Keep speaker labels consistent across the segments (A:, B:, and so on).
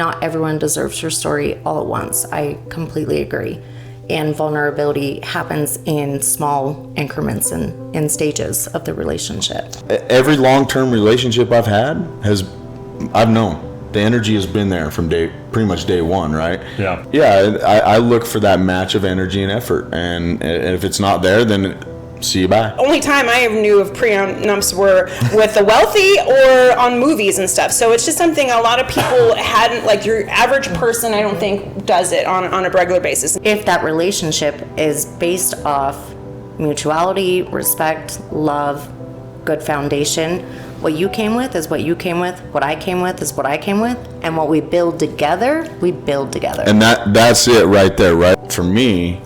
A: not everyone deserves your story all at once. I completely agree. And vulnerability happens in small increments and in stages of the relationship.
B: Every long-term relationship I've had I've known the energy has been there from pretty much day one, right?
C: Yeah.
B: Yeah, I look for that match of energy and effort, and if it's not there, then see you bye.
D: Only time I ever knew of prenups were with the wealthy or on movies and stuff. So it's just something a lot of people hadn't, like your average person, I don't think does it on a regular basis.
A: If that relationship is based off mutuality, respect, love, good foundation, what you came with is what you came with, what I came with is what I came with, and what we build together, we build together.
B: And that's it right there, right? For me,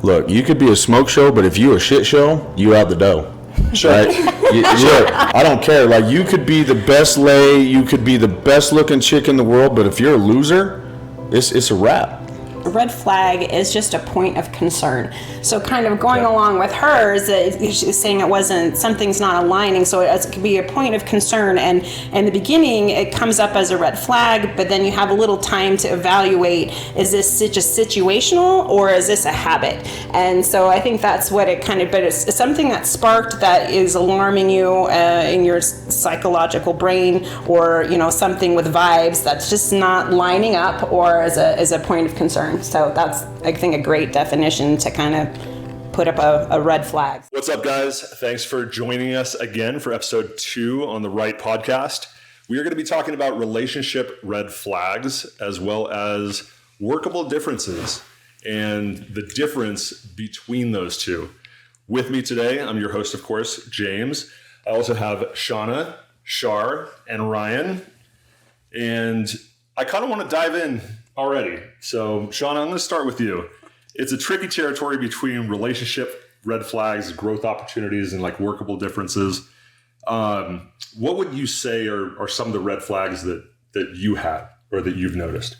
B: look, you could be a smoke show, but if you a shit show, you out the dough. Sure. Right? Look, I don't care. Like, you could be the best lay, you could be the best looking chick in the world, but if you're a loser, it's a wrap.
D: A red flag is just a point of concern. So kind of going along with hers, she's saying it wasn't, something's not aligning, so it could be a point of concern. And in the beginning, it comes up as a red flag, but then you have a little time to evaluate, is this just situational or is this a habit? And so I think that's what it kind of, but it's something that sparked that is alarming you in your psychological brain, or, you know, something with vibes that's just not lining up, or as a point of concern. So that's, I think, a great definition to kind of put up a red flag.
C: What's up, guys? Thanks for joining us again for episode 2 on the Right podcast. We are going to be talking about relationship red flags, as well as workable differences and the difference between those two. With me today, I'm your host, of course, James. I also have Shauna, Shar, and Ryan. And I kind of want to dive in already. So, Shauna, I'm going to start with you. It's a tricky territory between relationship red flags, growth opportunities, and like workable differences. What would you say are some of the red flags that you had or that you've noticed?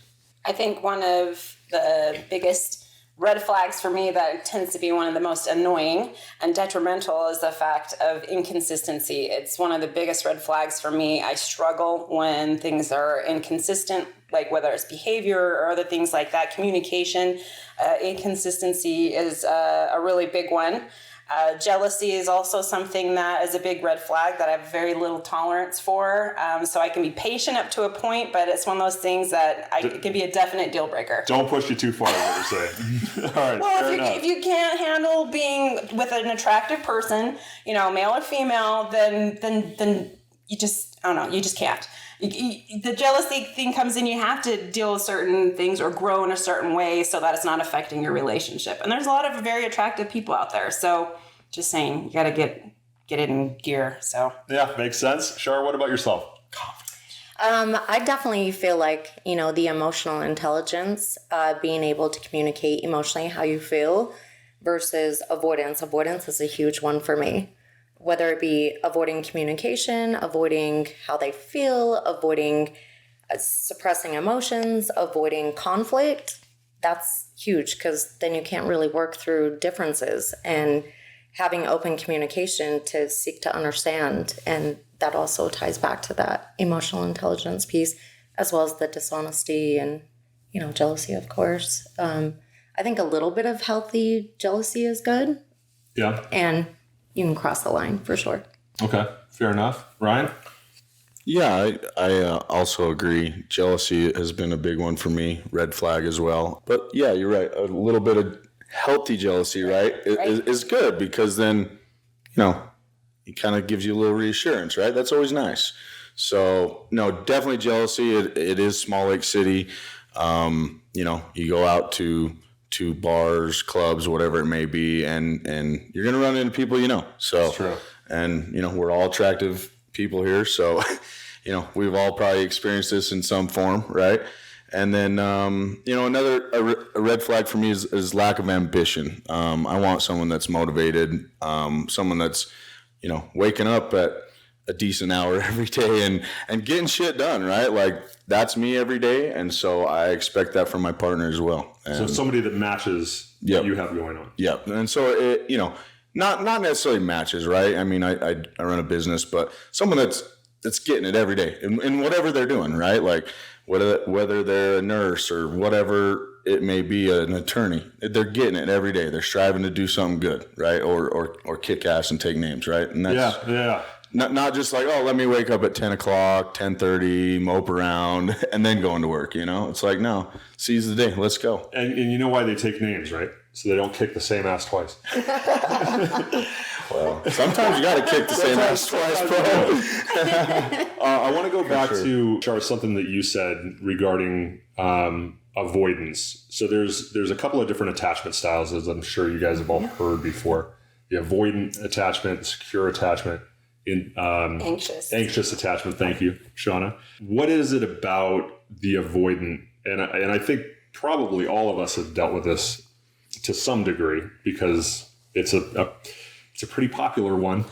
D: I think one of the biggest red flags for me that tends to be one of the most annoying and detrimental is the fact of inconsistency. It's one of the biggest red flags for me. I struggle when things are inconsistent, like whether it's behavior or other things like that. Communication, inconsistency is a really big one. Jealousy is also something that is a big red flag that I have very little tolerance for. So I can be patient up to a point, but it's one of those things that it can be a definite deal breaker.
C: Don't push you too far, is what you're saying. All right.
D: Well, if you can't handle being with an attractive person, you know, male or female, then you just, I don't know, you just can't. The jealousy thing comes in, you have to deal with certain things or grow in a certain way so that it's not affecting your relationship. And there's a lot of very attractive people out there. So just saying, you got to get it in gear. So
C: yeah, makes sense. Shar, what about yourself?
A: I definitely feel like, you know, the emotional intelligence, being able to communicate emotionally how you feel versus avoidance. Avoidance is a huge one for me. Whether it be avoiding communication, avoiding how they feel, avoiding suppressing emotions, avoiding conflict, that's huge, because then you can't really work through differences, and having open communication to seek to understand. And that also ties back to that emotional intelligence piece, as well as the dishonesty and, you know, jealousy, of course. I think a little bit of healthy jealousy is good.
C: Yeah.
A: And you can cross the line for sure.
C: Okay, fair enough. Ryan?
B: Yeah, I also agree. Jealousy has been a big one for me. Red flag as well. But yeah, you're right. A little bit of healthy jealousy, right, is good, because then, you know, it kind of gives you a little reassurance, right? That's always nice. So, no, definitely jealousy. It is small lake city. You know, you go out to bars, clubs, whatever it may be, and you're going to run into people, you know. So,
C: that's true. And,
B: you know, we're all attractive people here. So, you know, we've all probably experienced this in some form, right? And then, you know, a red flag for me is lack of ambition. I want someone that's motivated, someone that's, you know, waking up at a decent hour every day and getting shit done, right? Like, that's me every day. And so I expect that from my partner as well. And
C: so somebody that matches what you have going on.
B: Yep. And so, it, you know, not necessarily matches, right? I mean, I run a business, but someone that's that's getting it every day in whatever they're doing, right? Like whether they're a nurse or whatever it may be, an attorney, they're getting it every day. They're striving to do something good, right? Or kick ass and take names, right? And that's not just like, oh, let me wake up at 10 o'clock, 10:30, mope around, and then go into work, It's like, no, seize the day. Let's go.
C: And you know why they take names, right? So they don't kick the same ass twice.
B: Well, sometimes you got to kick the same ass twice, bro.
C: I want to go back to, Char, something that you said regarding avoidance. So there's a couple of different attachment styles, as I'm sure you guys have all heard before. The avoidant attachment, secure attachment, anxious attachment. Thank you, Shauna. What is it about the avoidant? And I think probably all of us have dealt with this to some degree because it's a pretty popular one.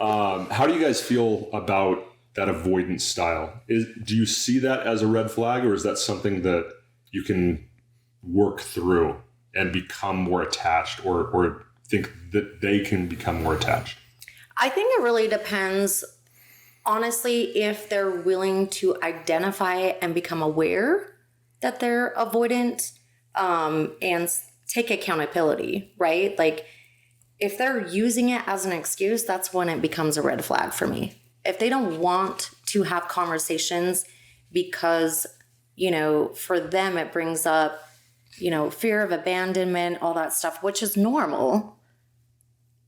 C: How do you guys feel about that avoidance style? Do you see that as a red flag, or is that something that you can work through and become more attached, or think that they can become more attached?
A: I think it really depends, honestly, if they're willing to identify and become aware that they're avoidant, and take accountability, right? Like if they're using it as an excuse, that's when it becomes a red flag for me. If they don't want to have conversations because, for them, it brings up, fear of abandonment, all that stuff, which is normal.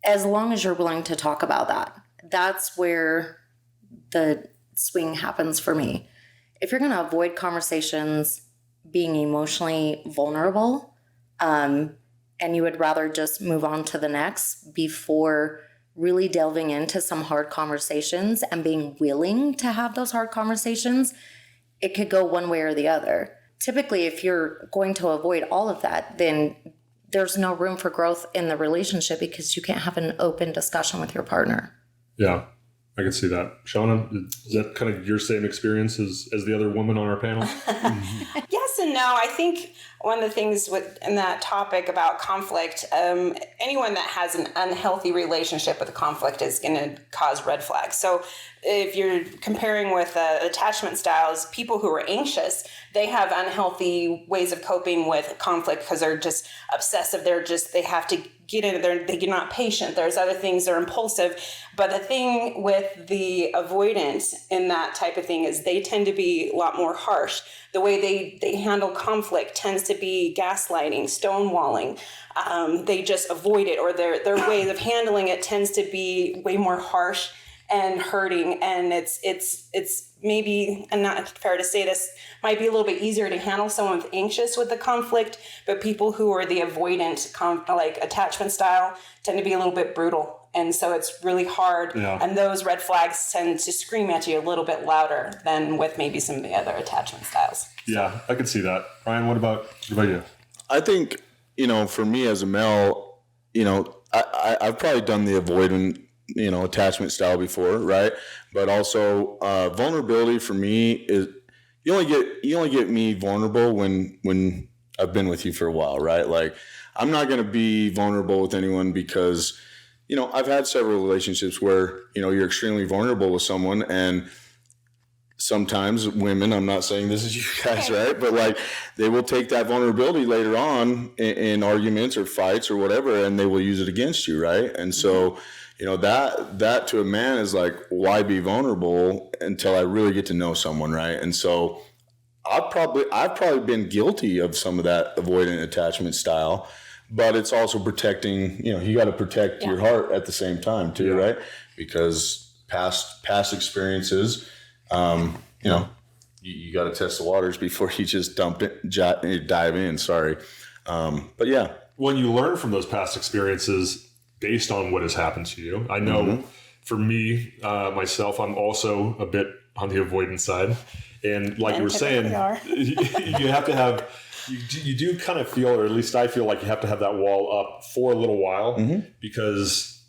A: As long as you're willing to talk about that, that's where the swing happens for me. If you're going to avoid conversations, being emotionally vulnerable, and you would rather just move on to the next before really delving into some hard conversations and being willing to have those hard conversations, it could go one way or the other. Typically, if you're going to avoid all of that, then there's no room for growth in the relationship because you can't have an open discussion with your partner.
C: Yeah, I can see that. Shauna, is that kind of your same experience as the other woman on our panel?
D: Yes and no. I think one of the things in that topic about conflict, anyone that has an unhealthy relationship with a conflict is going to cause red flags. So if you're comparing with attachment styles, people who are anxious, they have unhealthy ways of coping with conflict because they're just obsessive. They have to get in there. They're not patient. There's other things. They're impulsive. But the thing with the avoidance in that type of thing is they tend to be a lot more harsh. The way they handle conflict tends to be gaslighting, stonewalling. They just avoid it, or their way of handling it tends to be way more harsh and hurting. And it's maybe, and not fair to say this, might be a little bit easier to handle someone with anxious with the conflict, but people who are the avoidant like attachment style tend to be a little bit brutal. And so it's really hard. Yeah. And those red flags tend to scream at you a little bit louder than with maybe some of the other attachment styles.
C: Yeah, I can see that. Ryan, what about you?
B: I think, for me as a male, I've probably done the avoidant, attachment style before, right? But also vulnerability for me is you only get me vulnerable when I've been with you for a while, right? Like I'm not going to be vulnerable with anyone because I've had several relationships where you're extremely vulnerable with someone, and sometimes women, I'm not saying this is you guys, right? But like they will take that vulnerability later on in arguments or fights or whatever, and they will use it against you, right? And so that to a man is like, why be vulnerable until I really get to know someone, right? And so I've probably been guilty of some of that avoidant attachment style, but it's also protecting, you got to protect your heart at the same time too, right? Because past experiences, you got to test the waters before you just dive in. Sorry. But yeah.
C: When you learn from those past experiences based on what has happened to you, I know for me, myself, I'm also a bit on the avoidance side. And like you were saying, you have to have, you do kind of feel, or at least I feel like you have to have that wall up for a little while because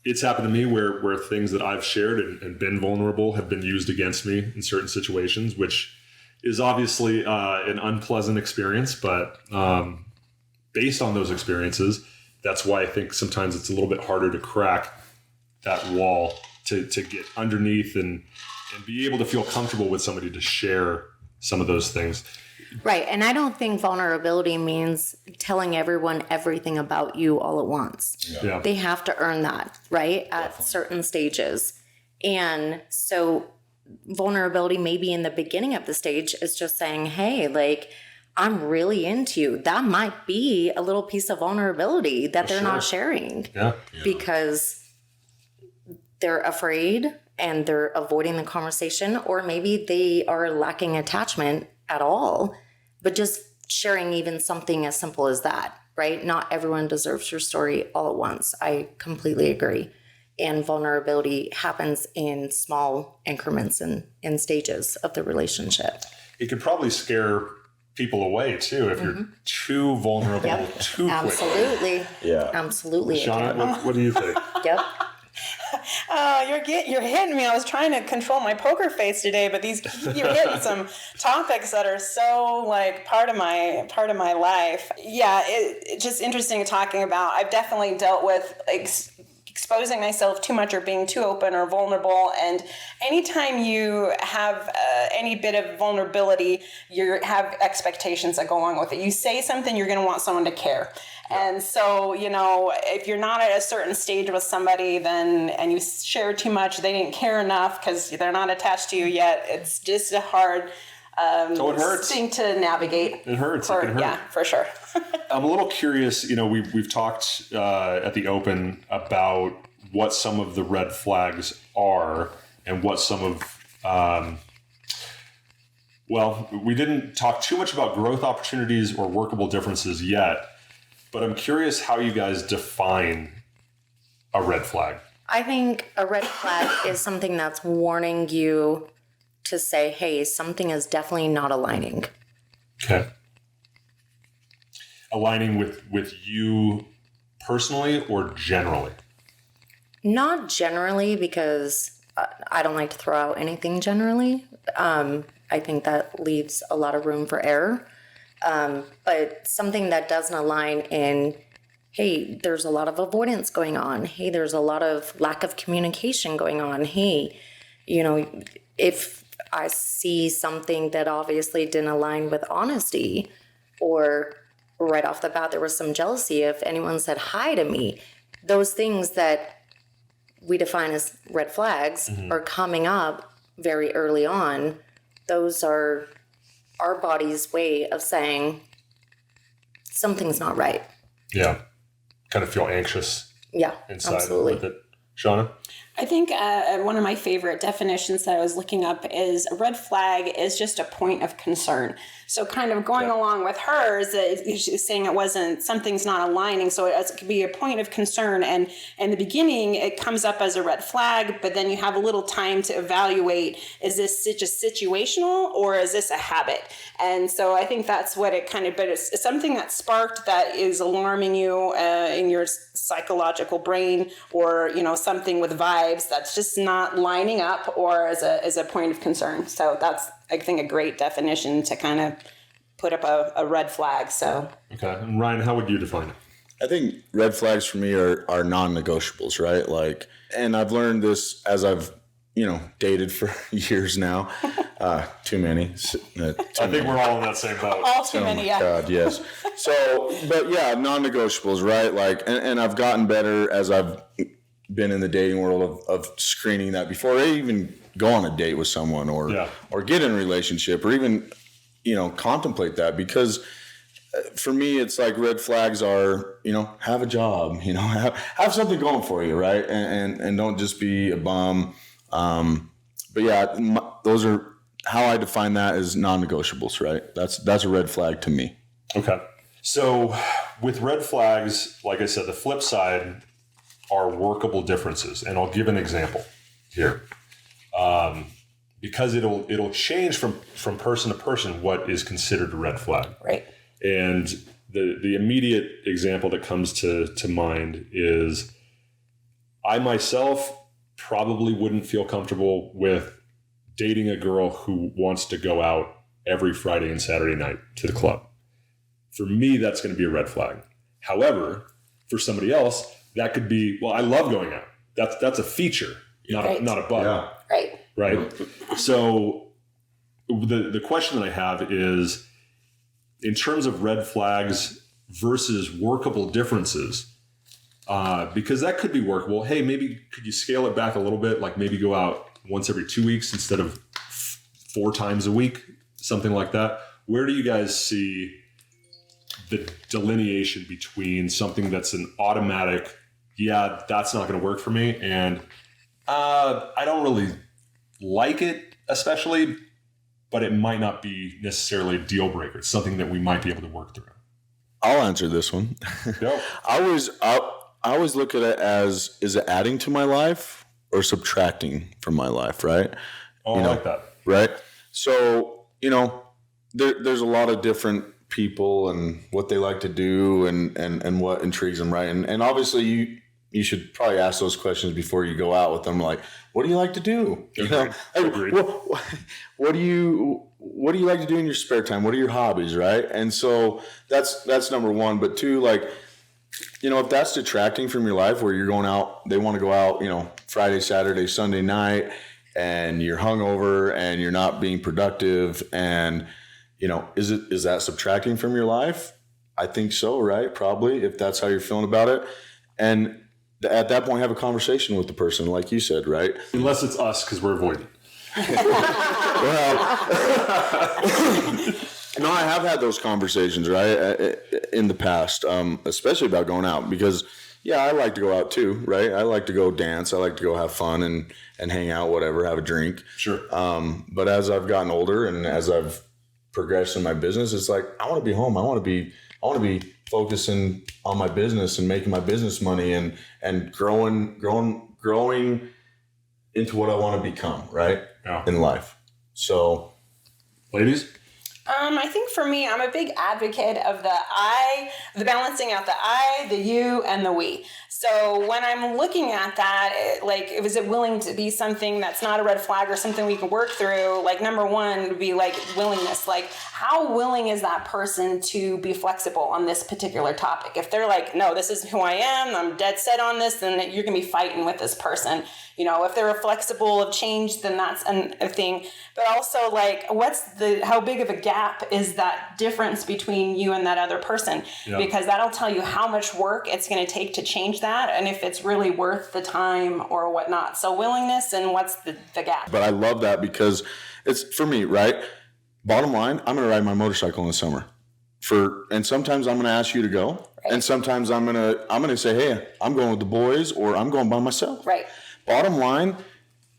C: it's happened to me where things that I've shared and been vulnerable have been used against me in certain situations, which is obviously an unpleasant experience. But based on those experiences, that's why I think sometimes it's a little bit harder to crack that wall to get underneath and be able to feel comfortable with somebody to share some of those things.
A: Right. And I don't think vulnerability means telling everyone everything about you all at once.
C: Yeah.
A: They have to earn that, right? At certain stages. And so vulnerability maybe in the beginning of the stage is just saying, hey, like, I'm really into you. That might be a little piece of vulnerability that they're not sharing.
C: Yeah.
A: Because they're afraid and they're avoiding the conversation, or maybe they are lacking attachment at all, but just sharing even something as simple as that, right? Not everyone deserves your story all at once. I completely agree. And vulnerability happens in small increments and in stages of the relationship.
C: It could probably scare people away too if you're too vulnerable too quickly.
A: Absolutely.
B: Yeah.
A: Absolutely.
C: Shauna, what do you think?
A: Yep.
D: You're hitting me. I was trying to control my poker face today, but you're hitting some topics that are so like part of my life. Yeah, it's just interesting talking about. I've definitely dealt with exposing myself too much or being too open or vulnerable. And anytime you have any bit of vulnerability, you have expectations that go along with it. You say something, you're going to want someone to care. And so, if you're not at a certain stage with somebody and you share too much, they didn't care enough because they're not attached to you yet. It's just a hard
C: it hurts.
D: thing to navigate.
C: It hurts. It can hurt.
D: Yeah, for sure.
C: I'm a little curious, we've talked at the open about what some of the red flags are and what some of, we didn't talk too much about growth opportunities or workable differences yet, but I'm curious how you guys define a red flag.
A: I think a red flag is something that's warning you to say, hey, something is definitely not aligning.
C: Okay. Aligning with you personally or generally?
A: Not generally, because I don't like to throw out anything generally. I think that leaves a lot of room for error. But something that doesn't align in, hey, there's a lot of avoidance going on. Hey, there's a lot of lack of communication going on. Hey, if I see something that obviously didn't align with honesty, or right off the bat there was some jealousy, if anyone said hi to me, those things that we define as red flags are coming up very early on. Those are our body's way of saying something's not right.
C: Yeah. Kind of feel anxious.
A: Yeah,
C: inside
A: absolutely.
C: With it. Shauna?
D: I think one of my favorite definitions that I was looking up is a red flag is just a point of concern. So kind of going along with hers, she's saying something's not aligning. So it could be a point of concern. And in the beginning, it comes up as a red flag, but then you have a little time to evaluate, is this just situational or is this a habit? And so I think that's what it kind of, but it's something that sparked that is alarming you in your psychological brain, or, something with vibes that's just not lining up, or as a point of concern. So that's, I think, a great definition to kind of put up a red flag. So
C: okay. And Ryan, how would you define it?
B: I think red flags for me are non-negotiables, right? Like, and I've learned this as I've, dated for years now. Too many.
C: I think we're all in that same boat.
D: all too many, yeah.
B: God, yes. So, but yeah, non-negotiables, right? Like, and I've gotten better as I've been in the dating world of screening that before I even go on a date with someone or get in a relationship or even, contemplate that, because for me, it's like red flags are, have a job, have something going for you. Right. And don't just be a bum. But yeah, those are how I define that as non-negotiables, right? That's a red flag to me.
C: Okay. So with red flags, like I said, the flip side are workable differences. And I'll give an example here. Because it'll change from person to person what is considered a red flag.
D: Right.
C: And the immediate example that comes to mind is I myself probably wouldn't feel comfortable with dating a girl who wants to go out every Friday and Saturday night to the club. For me, that's going to be a red flag. However, for somebody else, that could be, well, I love going out. That's a feature. not a bug.
B: Yeah.
D: Right.
C: Right. So the question that I have is, in terms of red flags versus workable differences, because that could be workable. Hey, maybe could you scale it back a little bit? Like maybe go out once every 2 weeks instead of 4 times a week, something like that. Where do you guys see the delineation between something that's an automatic, yeah, that's not going to work for me, and I don't really like it, especially, but it might not be necessarily a deal breaker. It's something that we might be able to work through.
B: I'll answer this one.
C: Go.
B: I always look at it as, is it adding to my life or subtracting from my life, right?
C: Oh, I like that.
B: Right? So, there's a lot of different people and what they like to do and what intrigues them, right? And obviously you should probably ask those questions before you go out with them. Like, what do you like to do?
C: Agreed.
B: What do you like to do in your spare time? What are your hobbies, right? And so that's number one. But two, like, if that's detracting from your life, where you're going out, they want to go out, Friday, Saturday, Sunday night, and you're hungover and you're not being productive, and is that subtracting from your life? I think so, right? Probably, if that's how you're feeling about it. And at that point, have a conversation with the person, like you said, right?
C: Unless it's us, because we're avoidant.
B: Well, no, I have had those conversations, right, in the past, especially about going out, because, yeah, I like to go out too, right? I like to go dance. I like to go have fun and hang out, whatever, have a drink.
C: Sure.
B: But as I've gotten older and as I've progressed in my business, it's like, I want to be home. I want to be focusing on my business and making my business money and growing into what I want to become, right?
C: Yeah.
B: In life. So,
C: Ladies?
D: I think for me, I'm a big advocate of the balancing out the I, the you, and the we. So when I'm looking at that, is it willing to be something that's not a red flag or something we can work through? Like, number one would be like willingness. Like, how willing is that person to be flexible on this particular topic? If they're like, no, this is who I am, I'm dead set on this, then you're going to be fighting with this person. If they're flexible of change, then that's a thing. But also, like, how big of a gap is that difference between you and that other person?
C: Yeah.
D: Because that'll tell you how much work it's going to take to change that, and if it's really worth the time or whatnot. So willingness, and what's the gap?
B: but I love that because it's for me, right? Bottom line, I'm going to ride my motorcycle in the summer and sometimes I'm going to ask you to go. Right. And sometimes I'm going to say, hey, I'm going with the boys, or I'm going by myself.
D: Right.
B: Bottom line,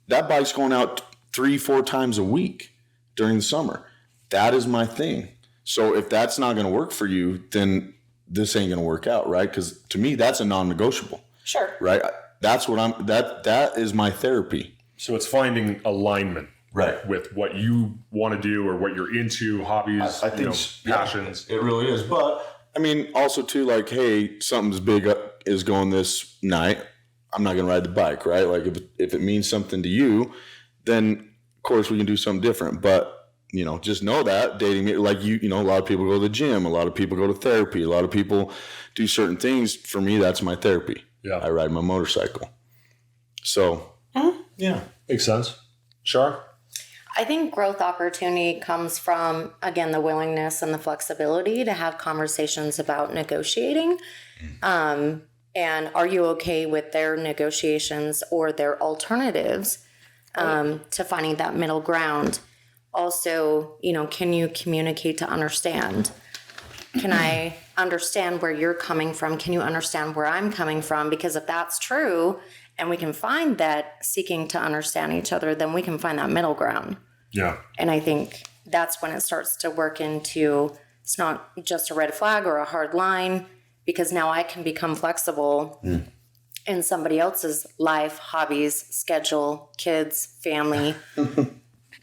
B: that bike's going out 3-4 times a week during the summer. That is my thing. So if that's not going to work for you, then this ain't going to work out, right? Because to me, that's a non-negotiable.
D: Sure.
B: Right? That's what that is my therapy.
C: So it's finding alignment,
B: right,
C: with what you want to do or what you're into, hobbies,
B: I think
C: passions.
B: Yeah, it really is. But I mean, also too, like, hey, something's big is going this night. I'm not going to ride the bike, right? Like, if it means something to you, then of course we can do something different. But, just know that dating, like, a lot of people go to the gym, a lot of people go to therapy, a lot of people do certain things. For me, that's my therapy.
C: Yeah.
B: I ride my motorcycle. So, yeah.
C: Makes sense. Shar?
A: I think growth opportunity comes from, again, the willingness and the flexibility to have conversations about negotiating. And are you okay with their negotiations or their alternatives to finding that middle ground? Also, can you communicate to understand? Can I understand where you're coming from? Can you understand where I'm coming from? Because if that's true and we can find that seeking to understand each other, then we can find that middle ground.
C: Yeah.
A: And I think that's when it starts to work into, it's not just a red flag or a hard line, because now I can become flexible in somebody else's life, hobbies, schedule, kids, family,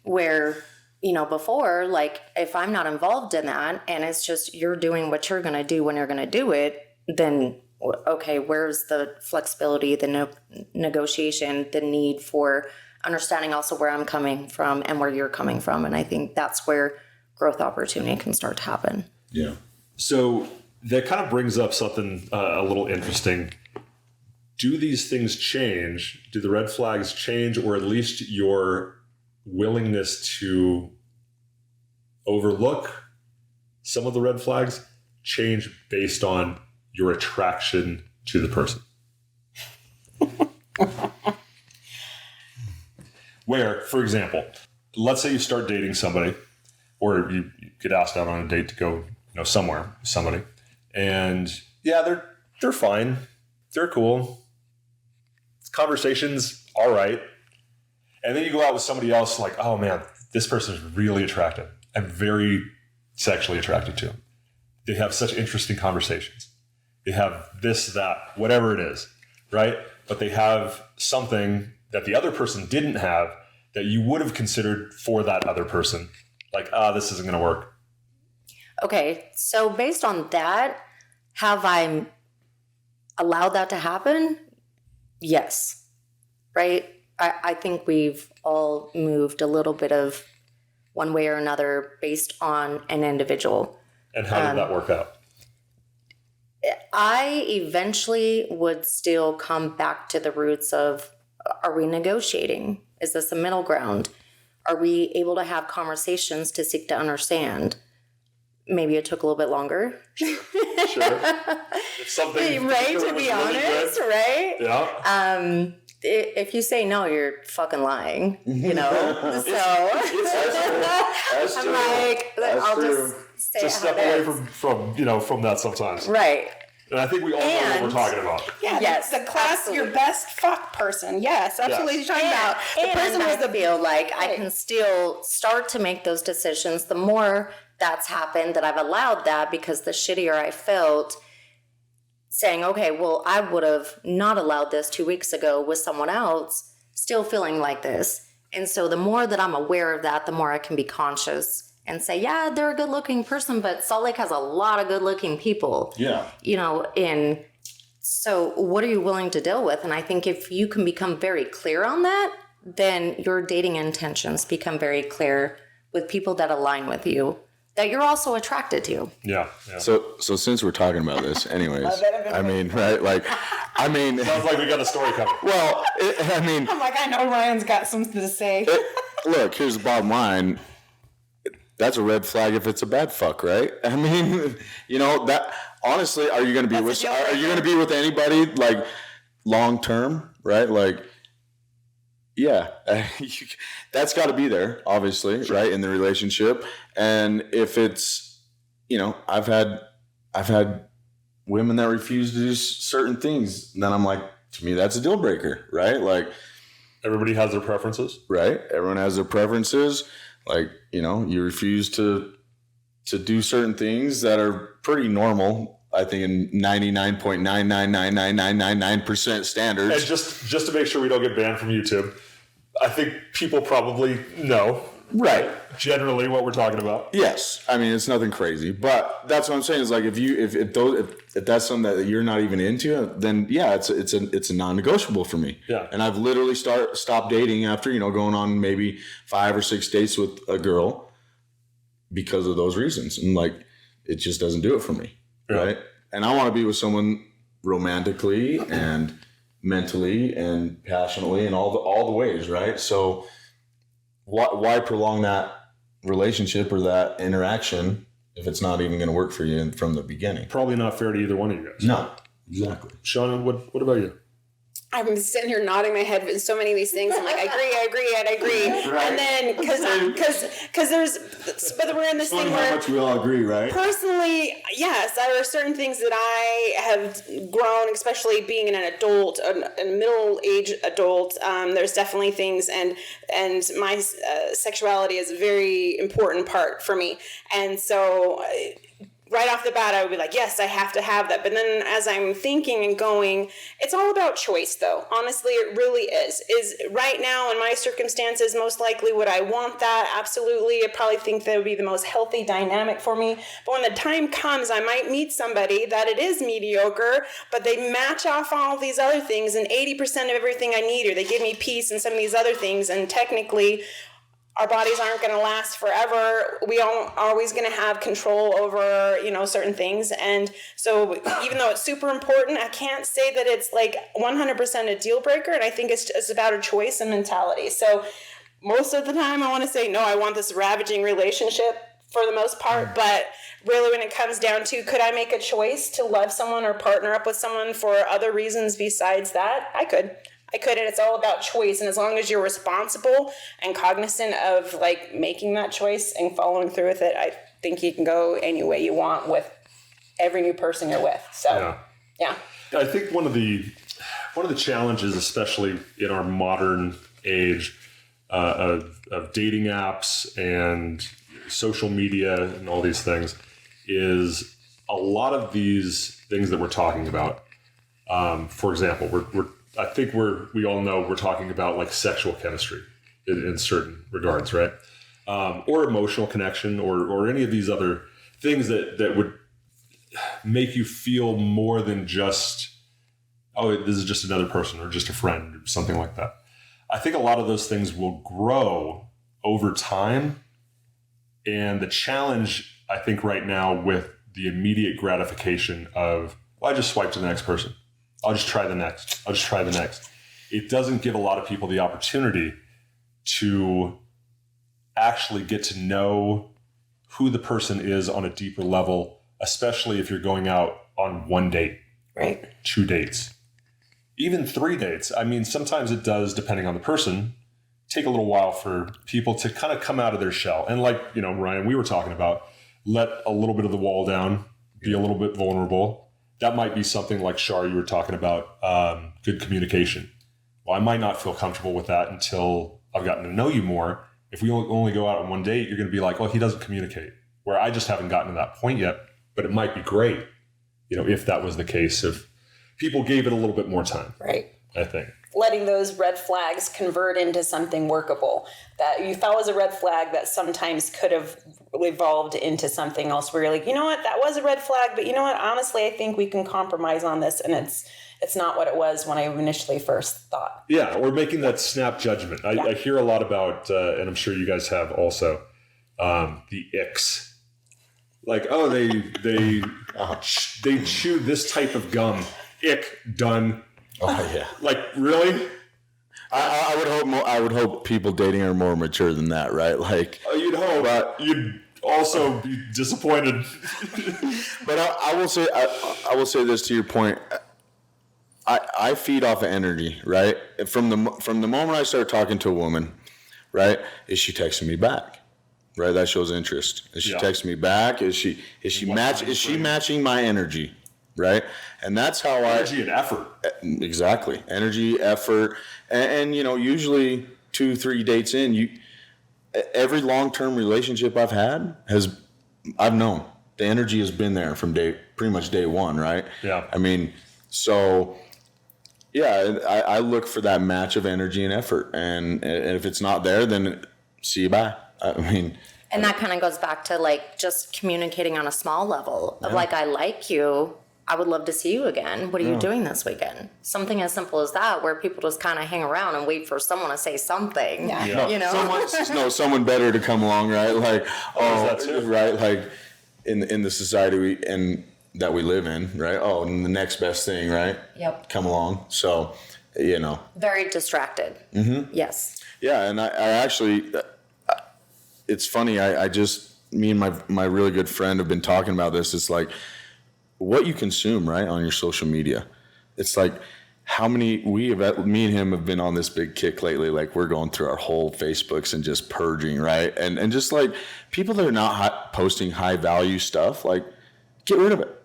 A: where, before, like, if I'm not involved in that and it's just you're doing what you're going to do when you're going to do it, then, okay, where's the flexibility, the negotiation, the need for understanding also where I'm coming from and where you're coming from. And I think that's where growth opportunity can start to happen.
B: Yeah.
C: So that kind of brings up something a little interesting. do these things change? Do the red flags change, or at least your willingness to overlook some of the red flags change based on your attraction to the person? Where, for example, let's say you start dating somebody, or you get asked out on a date to go, somewhere with somebody, and yeah, they're fine, they're cool, conversation's all right, and then you go out with somebody else, like, oh man, this person is really attractive. I'm very sexually attracted to them. They have such interesting conversations. They have this, that, whatever it is, right? But they have something that the other person didn't have that you would have considered for that other person. Like, this isn't going to work.
A: Okay, so based on that, have I allowed that to happen? Yes, right? I think we've all moved a little bit of one way or another based on an individual.
C: And how did that work out?
A: I eventually would still come back to the roots of, are we negotiating? Is this a middle ground? Are we able to have conversations to seek to understand? Maybe it took a little bit longer.
C: Sure. If something
A: right, to be honest, good. Right?
C: Yeah.
A: If you say no, you're fucking lying, so
C: That's
A: I'm
C: true.
A: like, I'll just say
C: just step away from that sometimes.
A: Right.
C: And I think we all know what we're talking about.
D: Yeah,
A: yes,
D: the class,
A: absolutely.
D: Your best fuck person. Yes, absolutely.
C: Yes.
D: You're talking about the person
A: I
D: was the
A: feel like I can still start to make those decisions. The more that's happened, that I've allowed that, because the shittier I felt saying, okay, well, I would have not allowed this 2 weeks ago with someone else, still feeling like this. And so the more that I'm aware of that, the more I can be conscious and say, yeah, they're a good looking person, but Salt Lake has a lot of good looking people.
B: Yeah.
A: And so what are you willing to deal with? And I think if you can become very clear on that, then your dating intentions become very clear with people that align with you, that you're also attracted to.
C: Yeah.
B: So since we're talking about this, anyways, I mean, right? Like,
C: Sounds like we got a story coming.
B: Well,
D: I'm like, I know Ryan's got something to say.
B: Look, here's the bottom line. That's a red flag if it's a bad fuck, right? I mean, that honestly, are you going to be with anybody like long term, right? Like, yeah, that's got to be there, obviously, sure. Right, in the relationship. And if it's, I've had women that refuse to do certain things, then I'm like, to me, that's a deal breaker, right? Like,
C: everybody has their preferences,
B: right? Everyone has their preferences. Like, you refuse to do certain things that are pretty normal, I think, in 99.9999999% standards.
C: And just to make sure we don't get banned from YouTube, I think people probably know,
B: right,
C: generally what we're talking about.
B: Yes, I mean, it's nothing crazy, but that's what I'm saying is like if that's something that you're not even into, then yeah, it's a non-negotiable for me.
C: Yeah.
B: And I've literally stopped dating after going on maybe 5 or 6 dates with a girl because of those reasons, and like it just doesn't do it for me, yeah. Right? And I want to be with someone romantically and mentally and passionately and all the ways, right? So why prolong that relationship or that interaction if it's not even going to work for you from the beginning?
C: Probably not fair to either one of you guys.
B: No, exactly.
C: Shauna, what about you?
D: I'm sitting here nodding my head with so many of these things. I'm like, I agree, and I agree.
B: Right.
D: And then, because we're in this thing where
B: how much we all agree, right?
D: Personally, yes, there are certain things that I have grown, especially being an adult, a middle-aged adult. There's definitely things, and my sexuality is a very important part for me. And so right off the bat, I would be like, yes, I have to have that. But then as I'm thinking and going, it's all about choice, though. Honestly, it really is. Is right now in my circumstances, most likely would I want that? Absolutely. I probably think that would be the most healthy dynamic for me. But when the time comes, I might meet somebody that it is mediocre, but they match off all these other things, and 80% of everything I need, or they give me peace and some of these other things, and technically our bodies aren't going to last forever. We aren't always going to have control over, certain things. And so even though it's super important, I can't say that it's like 100% a deal breaker. And I think it's just about a choice and mentality. So most of the time I want to say, no, I want this ravaging relationship for the most part. But really when it comes down to, could I make a choice to love someone or partner up with someone for other reasons besides that? I could, and it's all about choice. And as long as you're responsible and cognizant of like making that choice and following through with it, I think you can go any way you want with every new person you're with. So, yeah.
C: I think one of the challenges, especially in our modern age of dating apps and social media and all these things, is a lot of these things that we're talking about. For example, we all know we're talking about like sexual chemistry in certain regards, right? Or emotional connection, or any of these other things that would make you feel more than just, oh, this is just another person or just a friend or something like that. I think a lot of those things will grow over time. And the challenge, I think right now with the immediate gratification of, well, I just swipe to the next person. I'll just try the next. It doesn't give a lot of people the opportunity to actually get to know who the person is on a deeper level, especially if you're going out on one date,
D: right?
C: 2 dates, even 3 dates. I mean, sometimes it does, depending on the person, take a little while for people to kind of come out of their shell. And like, Ryan, we were talking about, let a little bit of the wall down, be a little bit vulnerable. That might be something like Shar, you were talking about, good communication. Well, I might not feel comfortable with that until I've gotten to know you more. If we only go out on one date, you're going to be like, well, he doesn't communicate. Where I just haven't gotten to that point yet, but it might be great, if that was the case, if people gave it a little bit more time.
D: Right.
C: I think.
D: Letting those red flags convert into something workable that you thought was a red flag that sometimes could have evolved into something else where you're like, you know what, that was a red flag, but you know what, honestly, I think we can compromise on this, and it's not what it was when I initially first thought.
C: Yeah, or making that snap judgment. I hear a lot about, and I'm sure you guys have also, the icks. Like, oh, they chew this type of gum. Ick, done.
B: Oh yeah.
C: Like, really?
B: I would hope people dating are more mature than that, right? Like,
C: you'd hope, but you'd also be disappointed.
B: But I will say this to your point. I feed off of energy, right? From the moment I start talking to a woman, right? Is she texting me back? Right? That shows interest. Is she texting me back? Is she matching my energy? Right? And that's how
C: energy and effort.
B: Exactly. Energy, effort. And usually 2-3 dates in, every long-term relationship I've had I've known the energy has been there from pretty much day one, right?
C: Yeah.
B: I mean, so yeah, I look for that match of energy and effort. And if it's not there, then see you bye. I mean,
A: and that kind of goes back to like just communicating on a small level of like, I like you. I would love to see you again. What are you doing this weekend? Something as simple as that, where people just kind of hang around and wait for someone to say something.
B: Yeah. Someone better to come along, right? Like, right? Like in the society that we live in, right? Oh, and the next best thing, right?
A: Yep.
B: Come along. So,
A: very distracted.
B: Mm-hmm.
A: Yes.
B: Yeah, and I actually, it's funny. Me and my really good friend have been talking about this. It's like, what you consume, right, on your social media. It's like me and him have been on this big kick lately. Like, we're going through our whole Facebooks and just purging, right? And just like people that are not posting high value stuff, like, get rid of it,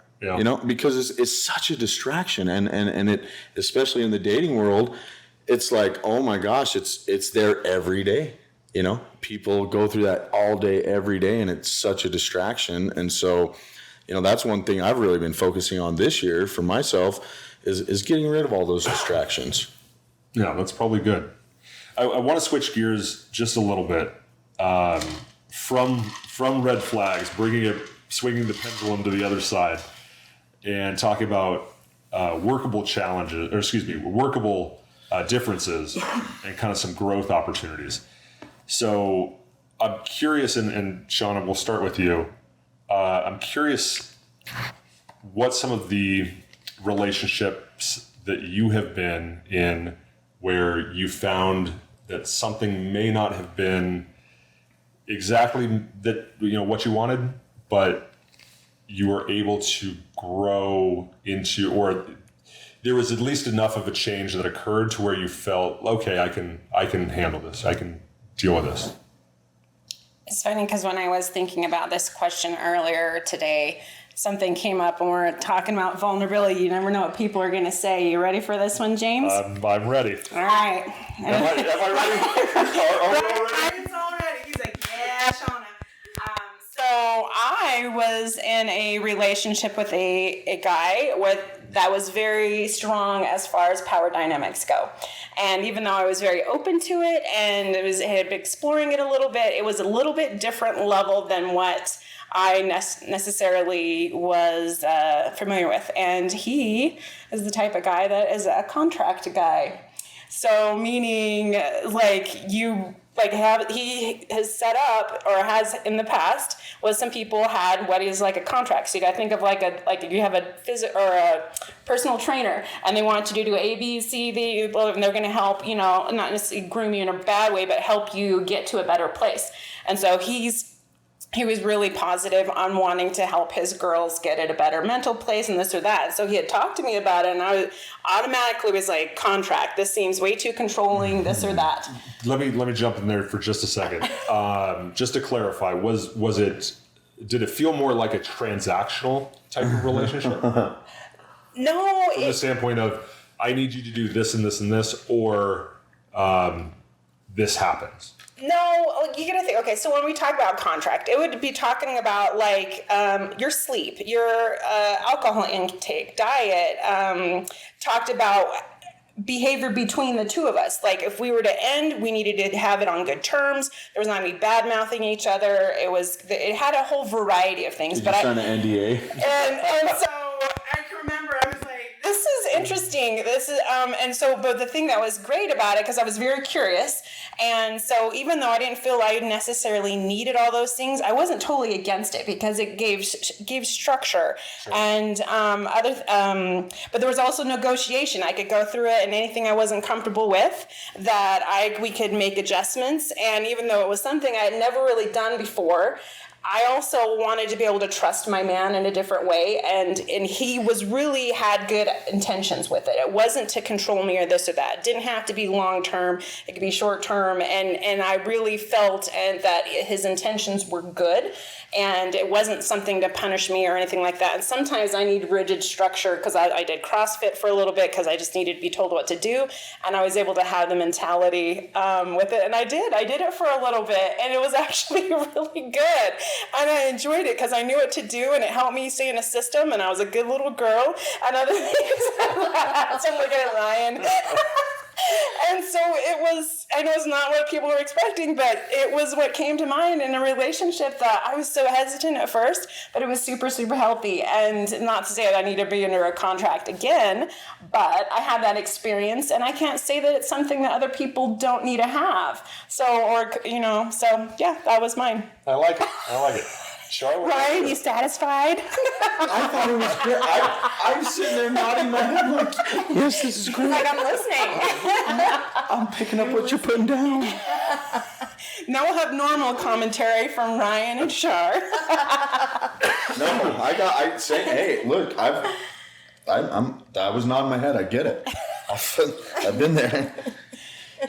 B: because it's such a distraction. And it, especially in the dating world, it's like, oh my gosh, it's there every day. People go through that all day, every day, and it's such a distraction. And so, that's one thing I've really been focusing on this year for myself is getting rid of all those distractions.
C: Yeah, that's probably good. I want to switch gears just a little bit from red flags, swinging the pendulum to the other side, and talk about workable differences and kind of some growth opportunities. So I'm curious, and Shauna, we'll start with you. I'm curious what some of the relationships that you have been in where you found that something may not have been exactly that, what you wanted, but you were able to grow into, or there was at least enough of a change that occurred to where you felt, okay, I can handle this. I can deal with this.
D: It's funny because when I was thinking about this question earlier today, something came up and we're talking about vulnerability. You never know what people are going to say. You ready for this one, James?
C: I'm ready.
D: All right.
C: Am I ready?
D: Ryan's all ready. He's like, yeah, Shauna. So I was in a relationship with a guy that was very strong as far as power dynamics go. And even though I was very open to it and had been exploring it a little bit, it was a little bit different level than what I necessarily was familiar with. And he is the type of guy that is a contract guy. So meaning he has set up, or has in the past, was some people had what is like a contract. So you got to think of like you have a a personal trainer and they want you to do A, B, C, D, and they're going to help, not necessarily groom you in a bad way, but help you get to a better place. And so he was really positive on wanting to help his girls get at a better mental place and this or that. So he had talked to me about it, and I automatically was like, contract. This seems way too controlling, this or that.
C: Let me jump in there for just a second. Just to clarify, did it feel more like a transactional type of relationship?
D: No.
C: From the standpoint of, I need you to do this and this and this, or this happens.
D: No, you gotta think. Okay, so when we talk about contract, it would be talking about like your sleep, your alcohol intake, diet. Talked about behavior between the two of us. Like if we were to end, we needed to have it on good terms. There was not any bad mouthing each other. It had a whole variety of things.
B: Did you sign an NDA?
D: And so I can remember I was like, this is interesting. But the thing that was great about it, because I was very curious, and so even though I didn't feel I necessarily needed all those things, I wasn't totally against it because it gave structure. Sure. And but there was also negotiation. I could go through it, and anything I wasn't comfortable with, we could make adjustments. And even though it was something I had never really done before, I also wanted to be able to trust my man in a different way, and he really had good intentions with it. It wasn't to control me or this or that. It didn't have to be long term. It could be short term, and I really felt that his intentions were good, and it wasn't something to punish me or anything like that. And sometimes I need rigid structure because I did CrossFit for a little bit because I just needed to be told what to do, and I was able to have the mentality with it, and I did it for a little bit, and it was actually really good. And I enjoyed it because I knew what to do, and it helped me stay in a system, and I was a good little girl and other things. So I'm looking at Ryan. And so I know it's not what people were expecting, but it was what came to mind in a relationship that I was so hesitant at first, but it was super, super healthy. And not to say that I need to be under a contract again, but I had that experience, and I can't say that it's something that other people don't need to have. So yeah, that was mine.
C: I like it. Charlotte?
D: Ryan, you satisfied?
B: I thought it was great. I'm sitting there nodding my head like, yes, this is great.
D: Like I'm listening.
B: I'm picking up what you're putting down.
D: Now we'll have normal commentary from Ryan and Char.
B: No, hey, look, I was nodding my head. I get it. I've been there.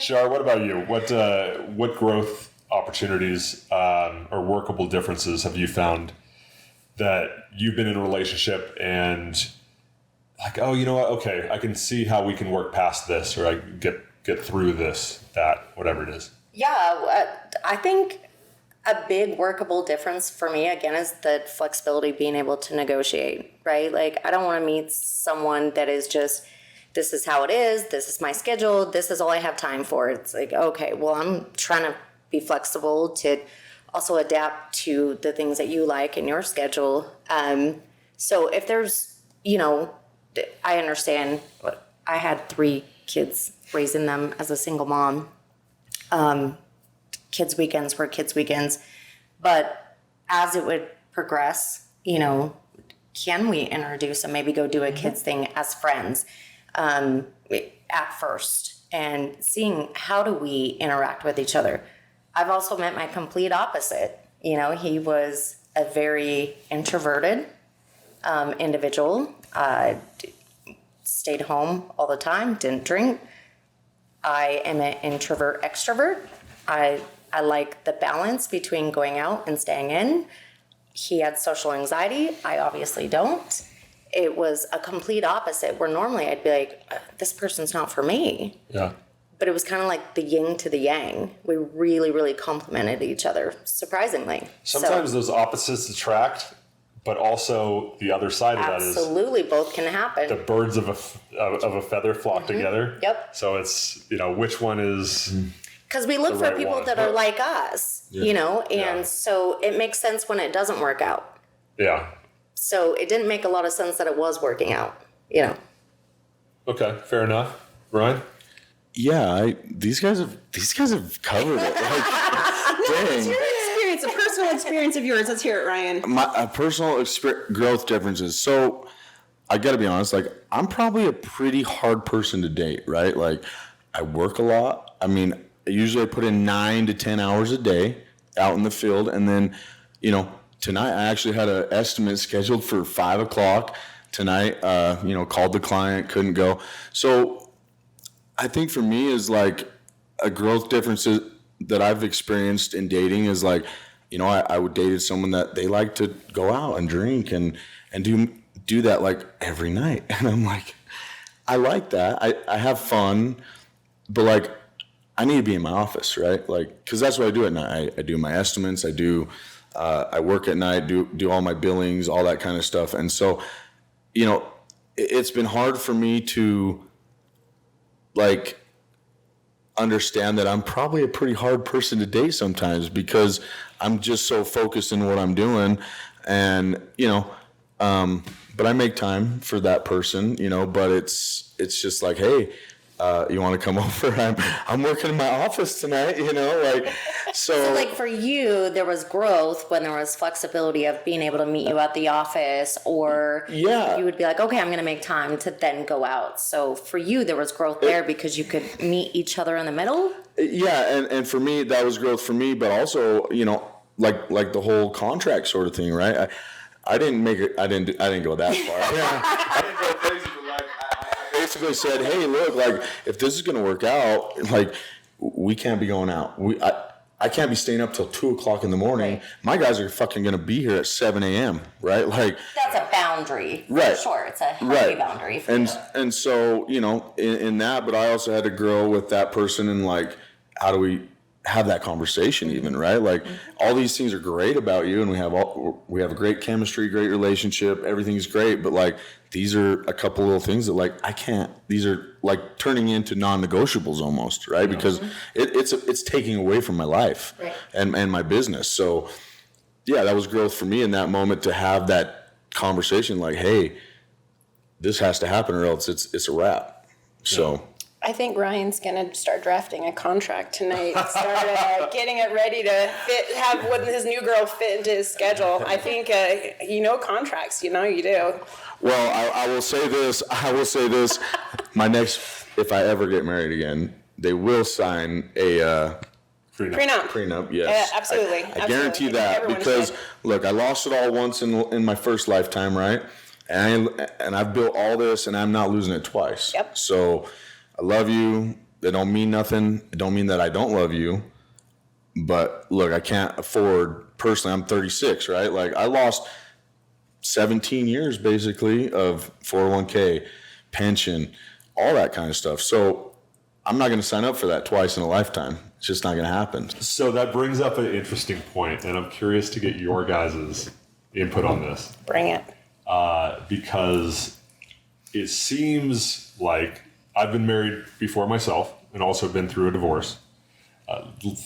C: Char, what about you? What growth opportunities or workable differences have you found that you've been in a relationship and like, oh, you know what? Okay, I can see how we can work past this, or I can get through this, that, whatever it is.
A: Yeah, I think a big workable difference for me, again, is the flexibility, being able to negotiate, right? Like, I don't want to meet someone that is just, this is how it is, this is my schedule, this is all I have time for. It's like, okay, well, I'm trying to be flexible to also adapt to the things that you like in your schedule. So if there's, I understand. I had 3 kids, raising them as a single mom. kids' weekends were kids' weekends. But as it would progress, you know, can we introduce and maybe go do a kids thing as friends at first, and seeing how do we interact with each other. I've also met my complete opposite. You know, he was a very introverted individual, stayed home all the time, didn't drink. I am an introvert extrovert. I like the balance between going out and staying in. He had social anxiety. I obviously don't. It was a complete opposite, where normally I'd be like, this person's not for me.
C: Yeah.
A: But it was kind of like the yin to the yang. We really, really complemented each other, surprisingly.
C: Sometimes those opposites attract, but also the other side of that is
A: absolutely both can happen.
C: the birds of a feather flock together.
A: Yep.
C: So it's, you know, which one is...
A: Because we look
C: the
A: for
C: right
A: people
C: one.
A: that are like us, you know, and so it makes sense when it doesn't work out.
C: Yeah.
A: So it didn't make a lot of sense that it was working out, you know.
C: Okay, fair enough. Ryan?
B: Yeah, these guys have covered it. Like, dang.
D: Your experience, a personal experience of yours. Let's hear it, Ryan.
B: My personal growth differences. So I got to be honest. Like, I'm probably a pretty hard person to date, right? Like, I work a lot. I mean, usually I put in 9 to 10 hours a day out in the field, and then, you know, tonight I actually had an estimate scheduled for 5 o'clock tonight. You know, called the client, couldn't go. So I think for me is like a growth difference that I've experienced in dating is like, you know, I would date someone that they like to go out and drink and do that like every night. And I'm like, I like that. I have fun, but like, I need to be in my office, right? Like, cause that's what I do at night. I do my estimates. I work at night, do all my billings, all that kind of stuff. And so, you know, it's been hard for me to like understand that I'm probably a pretty hard person to date sometimes because I'm just so focused in what I'm doing. And, you know, but I make time for that person, you know, but it's just like, hey, you want to come over? I'm working in my office tonight, you know, like,
A: So like for you, there was growth when there was flexibility of being able to meet you at the office, or
B: Yeah.
A: you would be like, okay, I'm going to make time to then go out. So for you, there was growth there because you could meet each other in the middle.
B: Yeah, and for me, that was growth for me, but also, you know, like the whole contract sort of thing, right? I didn't make it. I didn't go that far. I didn't go crazy, but like I basically said, hey, look, like if this is gonna work out, like we can't be going out. I can't be staying up till 2 o'clock in the morning.
A: Right.
B: My guys are fucking gonna be here at 7 a.m. Right? Like
A: That's a boundary, for
B: Right.
A: sure. It's a healthy boundary for you.
B: and so, you know, in that, but I also had to grow with that person and like, how do we have that conversation even, right? Like all these things are great about you and we have a great chemistry, great relationship, everything's great, but like these are a couple little things that like these are like turning into non-negotiables almost, right? Because it's taking away from my life
A: Right.
B: and my business. So yeah, that was growth for me in that moment to have that conversation like, hey, this has to happen or else it's a wrap. So
D: I think Ryan's gonna start drafting a contract tonight. Start getting it ready to have his new girl fit into his schedule. I think you know contracts. You know you do.
B: Well, I will say this. My next, if I ever get married again, they will sign a prenup. Yes,
D: absolutely.
B: I guarantee that
D: Everyone
B: because
D: should.
B: look, I lost it all once in my first lifetime, right? And I've built all this, and I'm not losing it twice.
D: Yep.
B: So I love you. That don't mean nothing. It don't mean that I don't love you. But look, I can't afford, personally, I'm 36, right? Like I lost 17 years basically of 401k, pension, all that kind of stuff. So I'm not going to sign up for that twice in a lifetime. It's just not going to happen.
C: So that brings up an interesting point, and I'm curious to get your guys' input on this.
D: Bring it.
C: Because it seems like I've been married before myself and also been through a divorce.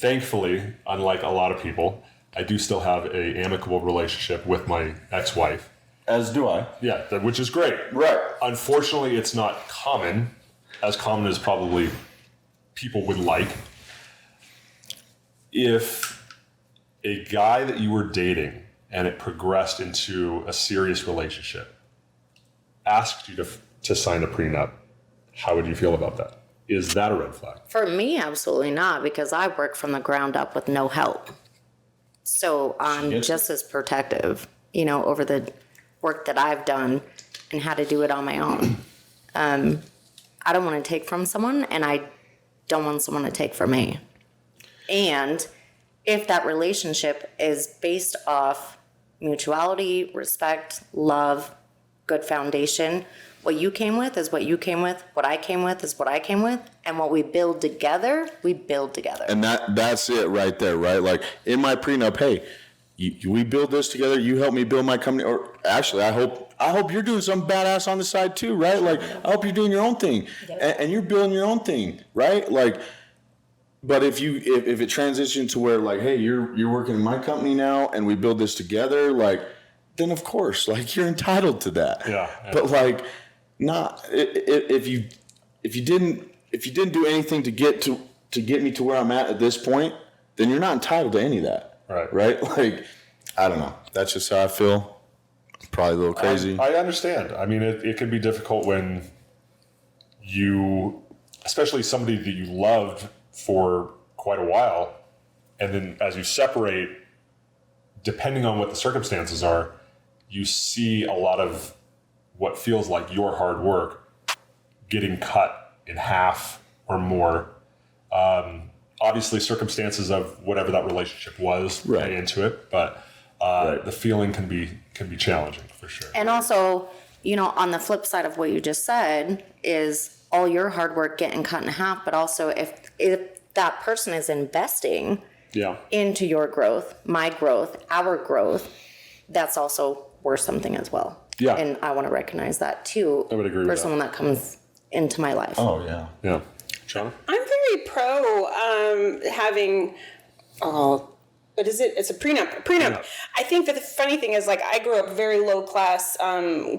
C: Thankfully, unlike a lot of people, I do still have an amicable relationship with my ex-wife.
B: As do I.
C: Yeah, which is great.
B: Right.
C: Unfortunately, it's not as common as probably people would like. if a guy that you were dating and it progressed into a serious relationship asked you to sign a prenup, how would you feel about that? Is that a red flag?
A: For me, absolutely not, because I work from the ground up with no help. So I'm just as protective, over the work that I've done and how to do it on my own. I don't want to take from someone, and I don't want someone to take from me. And if that relationship is based off mutuality, respect, love, good foundation, what you came with is what you came with, what I came with is what I came with, and what we build together, we build together.
B: And that's it right there, right? Like in my prenup, hey, we build this together, you help me build my company, or actually I hope you're doing something badass on the side too, right? Like I hope you're doing your own thing, and you're building your own thing, right? Like, but if it transitions to where like, hey, you're working in my company now and we build this together, like, then of course, like you're entitled to that.
C: Yeah.
B: But like, not if you didn't do anything to get me to where I'm at this point, then you're not entitled to any of that. Right? Like, I don't know. That's just how I feel. Probably a little crazy.
C: I understand. I mean, it can be difficult when you, especially somebody that you loved for quite a while, and then as you separate, depending on what the circumstances are, you see a lot of what feels like your hard work getting cut in half or more. Obviously, circumstances of whatever that relationship was play into it, but the feeling can be challenging for sure.
A: And also, on the flip side of what you just said is all your hard work getting cut in half, but also if that person is investing into your growth, my growth, our growth, that's also worth something as well.
C: Yeah.
A: And I want to recognize that too.
C: I would agree
A: for
C: with
A: someone that comes into my life.
B: Oh yeah.
C: Yeah. Shauna?
D: I'm very pro having, what is it? It's a prenup. Prenup. I think that the funny thing is, like, I grew up very low class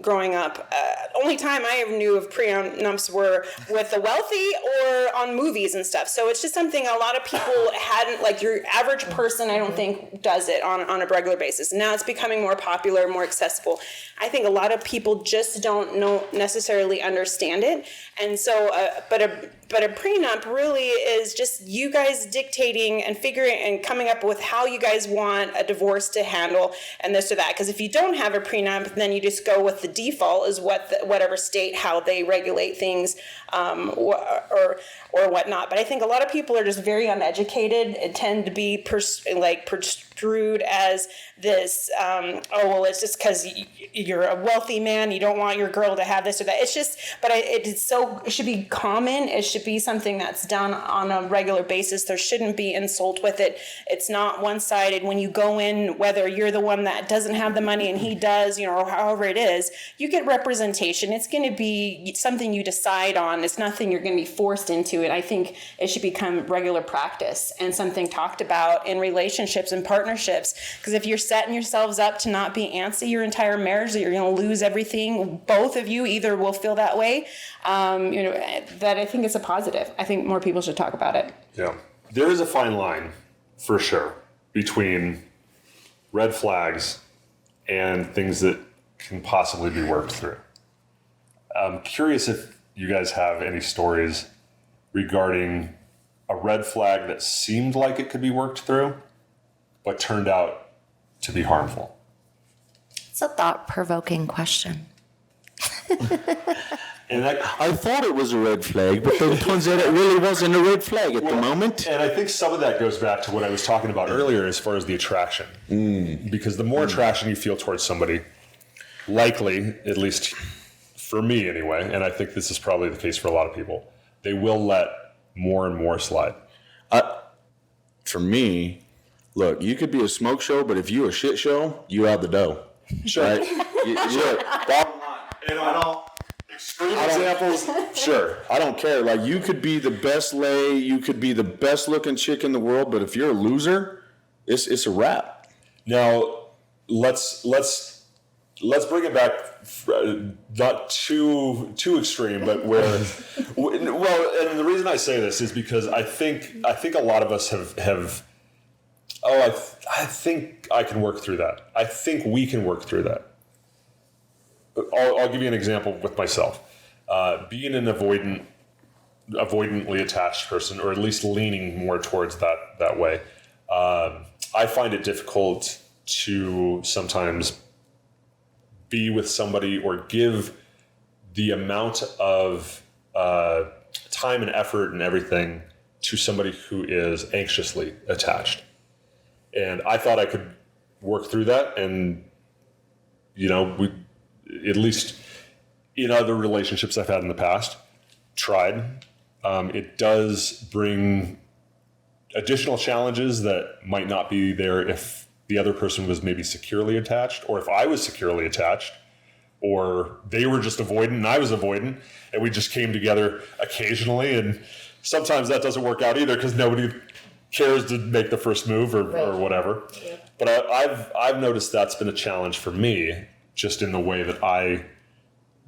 D: growing up. Only time I ever knew of prenups were with the wealthy or on movies and stuff. So it's just something a lot of people hadn't, like your average person, I don't think does it on a regular basis. Now it's becoming more popular, more accessible. I think a lot of people just don't necessarily understand it. And so, but a prenup really is just you guys dictating and figuring and coming up with how you guys want a divorce to handle and this or that. Because if you don't have a prenup, then you just go with the default is whatever state, how they regulate things or whatnot. But I think a lot of people are just very uneducated and tend to be construed as this, it's just because you're a wealthy man, you don't want your girl to have this or that. It's just, but it should be common. It should be something that's done on a regular basis. There shouldn't be insult with it. It's not one-sided. When you go in, whether you're the one that doesn't have the money and he does, or however it is, you get representation. It's going to be something you decide on. It's nothing you're going to be forced into it. I think it should become regular practice and something talked about in relationships and partnerships. Because if you're setting yourselves up to not be antsy your entire marriage, that you're going to lose everything, both of you either will feel that way, that I think is a positive. I think more people should talk about it.
C: Yeah. There is a fine line, for sure, between red flags and things that can possibly be worked through. I'm curious if you guys have any stories regarding a red flag that seemed like it could be worked through, but turned out to be harmful.
A: It's a thought-provoking question.
C: And
B: I thought it was a red flag, but then it turns out it really wasn't a red flag at the moment.
C: And I think some of that goes back to what I was talking about earlier as far as the attraction. Because the more attraction you feel towards somebody, likely, at least for me anyway, and I think this is probably the case for a lot of people, they will let more and more slide.
B: For me, look, you could be a smoke show, but if you a shit show, you out the dough.
C: Sure.
B: Right? Sure. Bottom line.
C: I don't. Extreme examples, sure.
B: I don't care. Like, you could be the best lay, you could be the best looking chick in the world, but if you're a loser, it's a wrap.
C: Now, let's bring it back, not too extreme, but where. Well, and the reason I say this is because I think a lot of us have Oh, I think I can work through that. I think we can work through that. I'll give you an example with myself. Being an avoidantly attached person, or at least leaning more towards that way, I find it difficult to sometimes be with somebody or give the amount of time and effort and everything to somebody who is anxiously attached. And I thought I could work through that. And, we, at least in other relationships I've had in the past, tried. It does bring additional challenges that might not be there if the other person was maybe securely attached, or if I was securely attached, or they were just avoidant and I was avoidant, and we just came together occasionally. And sometimes that doesn't work out either because nobody cares to make the first move or whatever. Yeah. But I've noticed that's been a challenge for me, just in the way that I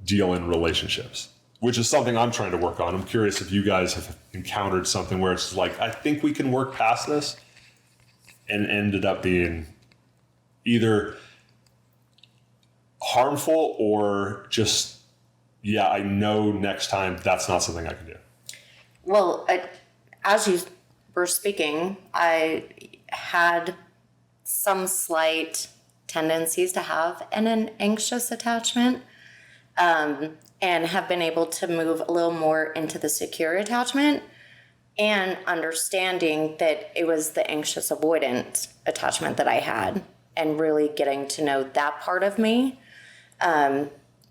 C: deal in relationships, which is something I'm trying to work on. I'm curious if you guys have encountered something where it's like, I think we can work past this, and ended up being either harmful or just, I know next time that's not something I can do.
A: Well, as you were speaking, I had some slight tendencies to have an anxious attachment, and have been able to move a little more into the secure attachment, and understanding that it was the anxious avoidant attachment that I had, and really getting to know that part of me.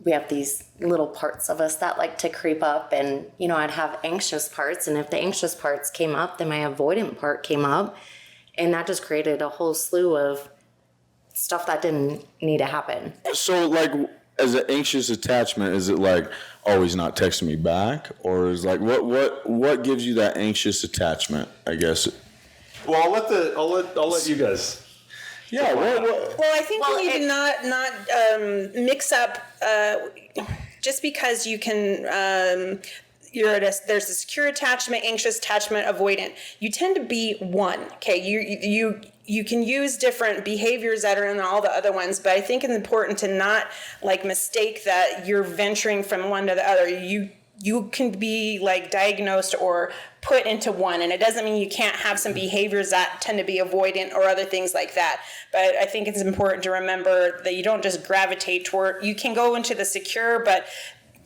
A: We have these little parts of us that like to creep up, and, I'd have anxious parts. And if the anxious parts came up, then my avoidant part came up. And that just created a whole slew of stuff that didn't need to happen.
B: So like, as an anxious attachment, is it like, oh, he's not texting me back? Or is like, what gives you that anxious attachment, I guess?
C: Well, I'll let you guys.
B: Yeah.
D: Well, I think we need to not mix up just because you can. There's a secure attachment, anxious attachment, avoidant. You tend to be one. Okay, you can use different behaviors that are in all the other ones, but I think it's important to not like mistake that you're venturing from one to the other. You can be like diagnosed or put into one, and it doesn't mean you can't have some behaviors that tend to be avoidant or other things like that. But I think it's important to remember that you don't just gravitate toward, you can go into the secure, but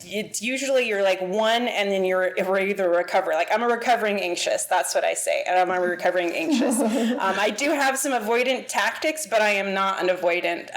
D: it's usually you're like one, and then you're ready to recover. Like, I'm a recovering anxious. That's what I say. And I'm a recovering anxious. I do have some avoidant tactics, but I am not an avoidant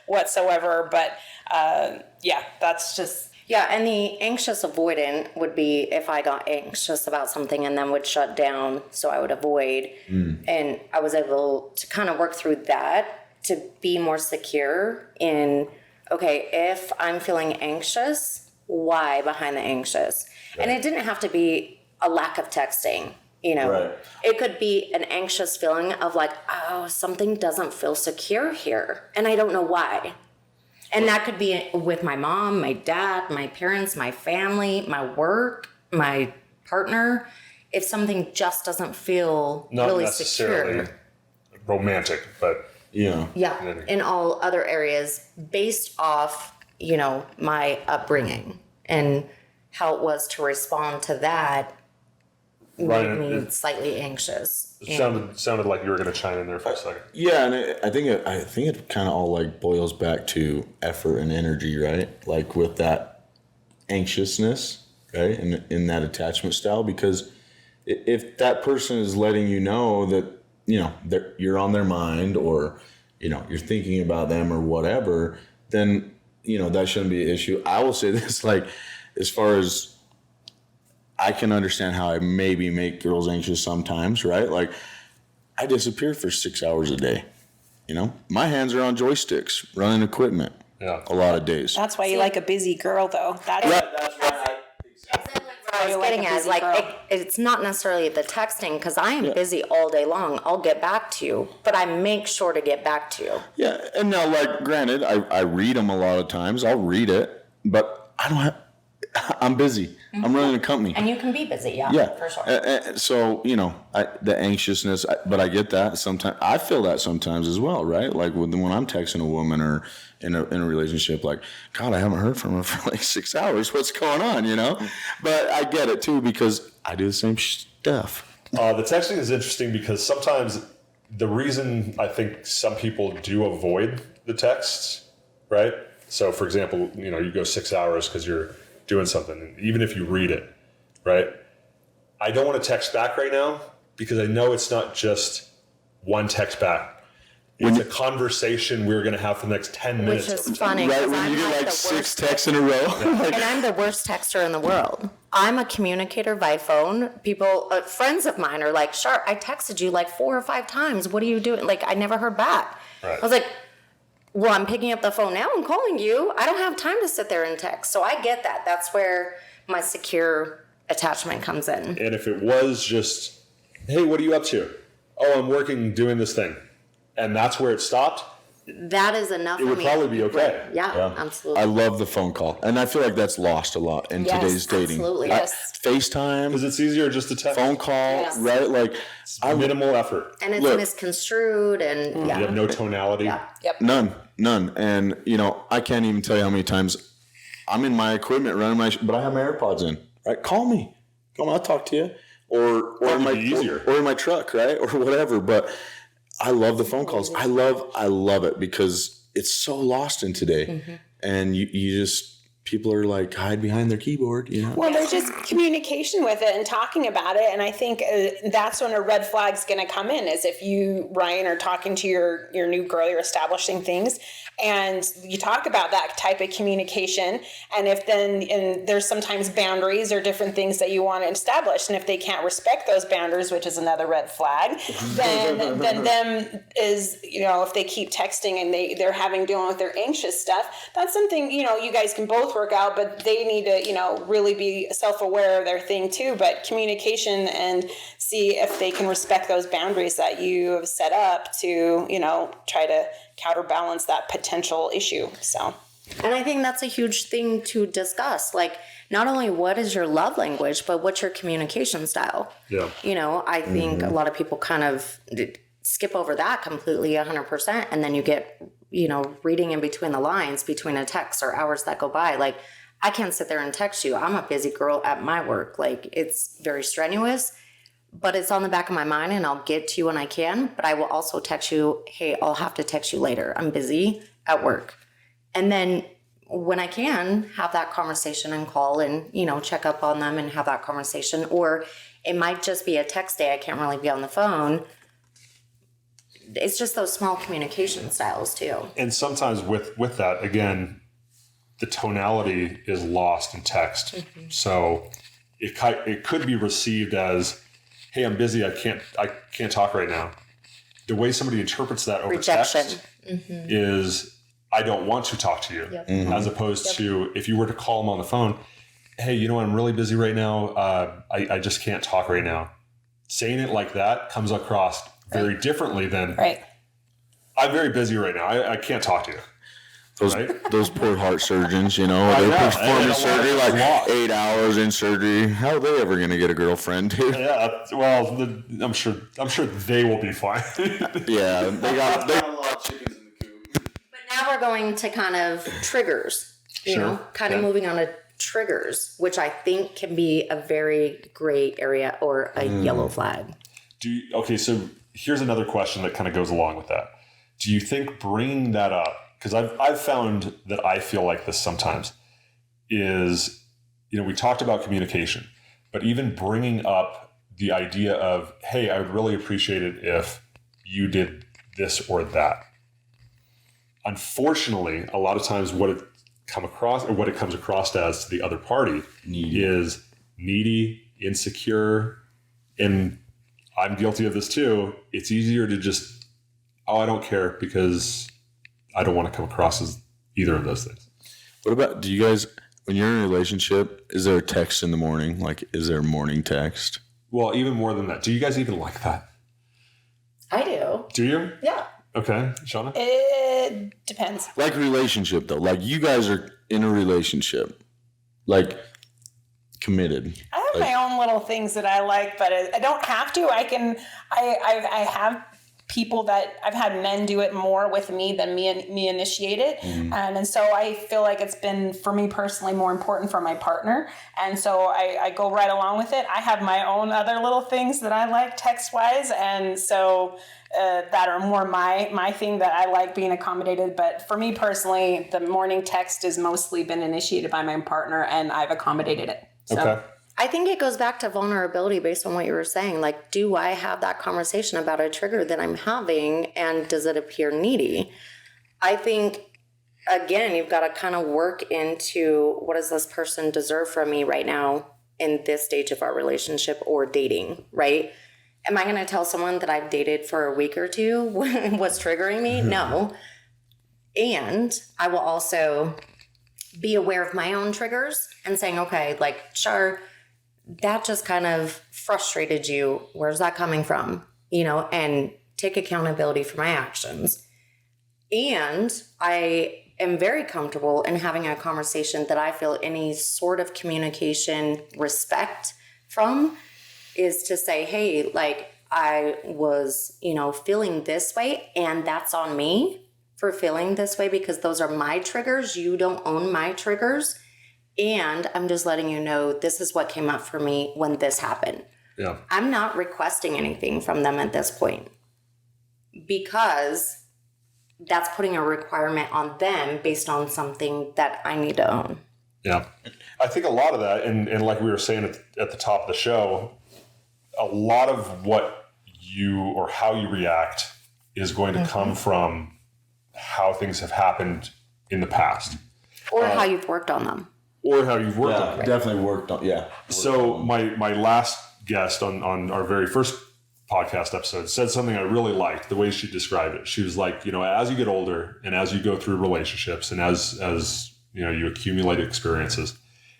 D: whatsoever. But that's just.
A: Yeah, and the anxious avoidant would be if I got anxious about something and then would shut down, so I would avoid. And I was able to kind of work through that to be more secure in, okay, if I'm feeling anxious, why behind the anxious? Right. And it didn't have to be a lack of texting, Right. It could be an anxious feeling of like, oh, something doesn't feel secure here, and I don't know why. And that could be with my mom, my dad, my parents, my family, my work, my partner. If something just doesn't feel
C: not
A: really
C: necessarily
A: secure.
C: Romantic, but
A: yeah, in all other areas, based off, my upbringing and how it was to respond to that, made me slightly anxious.
C: It sounded like you were going to chime in there for a second.
B: Yeah, and I think it kind of all like boils back to effort and energy, right? Like with that anxiousness, right, in that attachment style, because if that person is letting you know that you're on their mind, or you're thinking about them or whatever, then that shouldn't be an issue. I will say this, like, as far as I can understand how I maybe make girls anxious sometimes, right? Like, I disappear for 6 hours a day. My hands are on joysticks, running equipment. Yeah, a lot of days.
D: That's why you like a busy girl, though. That's
A: right. Exactly what I was getting at. Like, it's not necessarily the texting, because I am busy all day long. I'll get back to you, but I make sure to get back to you.
B: Yeah, and now, like, granted, I read them a lot of times. I'll read it, but I don't have. I'm busy. I'm running a company.
A: And you can be busy,
B: Yeah,
A: for sure.
B: So the anxiousness, but I get that sometimes. I feel that sometimes as well, right? Like when I'm texting a woman or in a relationship, like, God, I haven't heard from her for like 6 hours. What's going on? But I get it too because I do the same stuff.
C: The texting is interesting because sometimes the reason I think some people do avoid the texts, right? So, for example, you go 6 hours because you're doing something, even if you read it, right? I don't want to text back right now because I know it's not just one text back. It's a conversation we're going to have for the next 10 minutes.
A: Which is funny.
B: Right,
A: 'cause
B: when
A: I'm
B: you get like 6 texts in a row.
A: And I'm the worst texter in the world. I'm a communicator by phone. People, friends of mine are like, Sure, I texted you like 4 or 5 times. What are you doing? Like, I never heard back.
C: Right.
A: I was like, well, I'm picking up the phone now. I'm calling you. I don't have time to sit there and text. So I get that. That's where my secure attachment comes in.
C: And if it was just, hey, what are you up to? Oh, I'm working doing this thing. And that's where it stopped.
A: That is enough.
C: It would probably be okay.
A: Yeah, absolutely.
B: I love the phone call. And I feel like that's lost a lot in today's dating.
A: Absolutely.
B: Yes. FaceTime.
C: Because it's easier just to text.
B: Phone call,
A: Yes.
B: right? Like,
C: Minimal effort.
A: And it's misconstrued and
C: You have no tonality.
A: Yep.
B: None. And, I can't even tell you how many times I'm in my equipment running but I have my AirPods in, right? Call me. I'll talk to you. Or in my truck, right? Or whatever. But I love the phone calls. I love it because it's so lost in today. Mm-hmm. And you just, people are like hide behind their keyboard,
D: Well, there's just communication with it and talking about it. And I think that's when a red flag's going to come in, is if you, Ryan, are talking to your new girl, you're establishing things, and you talk about that type of communication. And if and there's sometimes boundaries or different things that you want to establish. And if they can't respect those boundaries, which is another red flag, then them is, if they keep texting and they're dealing with their anxious stuff, that's something, you guys can both work out, but they need to, really be self-aware of their thing too. But communication and see if they can respect those boundaries that you have set up to, try to counterbalance that potential issue. So,
A: and I think that's a huge thing to discuss. Like, not only what is your love language, but what's your communication style? Yeah. I think a lot of people kind of skip over that completely 100%. And then you get, reading in between the lines between a text or hours that go by. Like, I can't sit there and text you. I'm a busy girl at my work. Like, it's very strenuous, but it's on the back of my mind and I'll get to you when I can. But I will also text you, hey, I'll have to text you later. I'm busy at work. And then when I can, have that conversation and call and, check up on them and have that conversation. Or it might just be a text day. I can't really be on the phone. It's just those small communication styles too.
C: And sometimes with that, again, the tonality is lost in text. Mm-hmm. So it could be received as, hey, I'm busy. I can't talk right now. The way somebody interprets that over
A: rejection
C: text is, I don't want to talk to you. Yep. Mm-hmm. As opposed to if you were to call them on the phone, hey, I'm really busy right now. I just can't talk right now. Saying it like that comes across very differently than, I'm very busy right now. I can't talk to you.
B: Those poor heart surgeons, they're performing surgery like 8 hours in surgery. How are they ever going to get a girlfriend, dude?
C: Yeah, well, I'm sure they will be fine.
B: Yeah, they got a lot of chickens in the coop.
A: But now we're going to kind of triggers, kind of moving on to triggers, which I think can be a very gray area or a yellow flag.
C: So here's another question that kind of goes along with that. Do you think bringing that up, because I've found that I feel like this sometimes, is, we talked about communication, but even bringing up the idea of, hey, I would really appreciate it if you did this or that. Unfortunately, a lot of times what it comes across as to the other party is needy, insecure, and I'm guilty of this too. It's easier to just, I don't care because I don't want to come across as either of those things.
B: What about, do you guys, when you're in a relationship, is there a text in the morning? Like, is there a morning text?
C: Well, even more than that. Do you guys even like that?
A: I do.
C: Do you?
A: Yeah.
C: Okay. Shauna?
D: It depends.
B: Like relationship though. Like, you guys are in a relationship. Like, committed.
D: I have my own little things that I like, but I don't have to. I have people that I've had men do it more with me than me initiate it. And so I feel like it's been, for me personally, more important for my partner. And so I go right along with it. I have my own other little things that I like text wise. And so that are more my thing that I like being accommodated. But for me personally, the morning text has mostly been initiated by my partner and I've accommodated it. So.
C: Okay.
A: I think it goes back to vulnerability based on what you were saying. Like, do I have that conversation about a trigger that I'm having, and does it appear needy? I think, again, you've got to kind of work into, what does this person deserve from me right now in this stage of our relationship or dating, right? Am I going to tell someone that I've dated for a week or two what's triggering me? No. And I will also be aware of my own triggers and saying, okay, like, sure, that just kind of frustrated you. Where's that coming from? And take accountability for my actions. And I am very comfortable in having a conversation that I feel any sort of communication respect from is to say, hey, like, I was, feeling this way, and that's on me for feeling this way because those are my triggers. You don't own my triggers. And I'm just letting you know this is what came up for me when this happened.
C: Yeah.
A: I'm not requesting anything from them at this point because that's putting a requirement on them based on something that I need to own.
C: Yeah. I think a lot of that, and like we were saying at the top of the show, a lot of what you or how you react is going to come from how things have happened in the past.
A: Or how you've worked on them.
C: Or how you've worked on it.
B: Definitely worked on. Yeah.
C: So my last guest on our very first podcast episode said something I really liked, the way she described it. She was like, as you get older and as you go through relationships and as you accumulate experiences,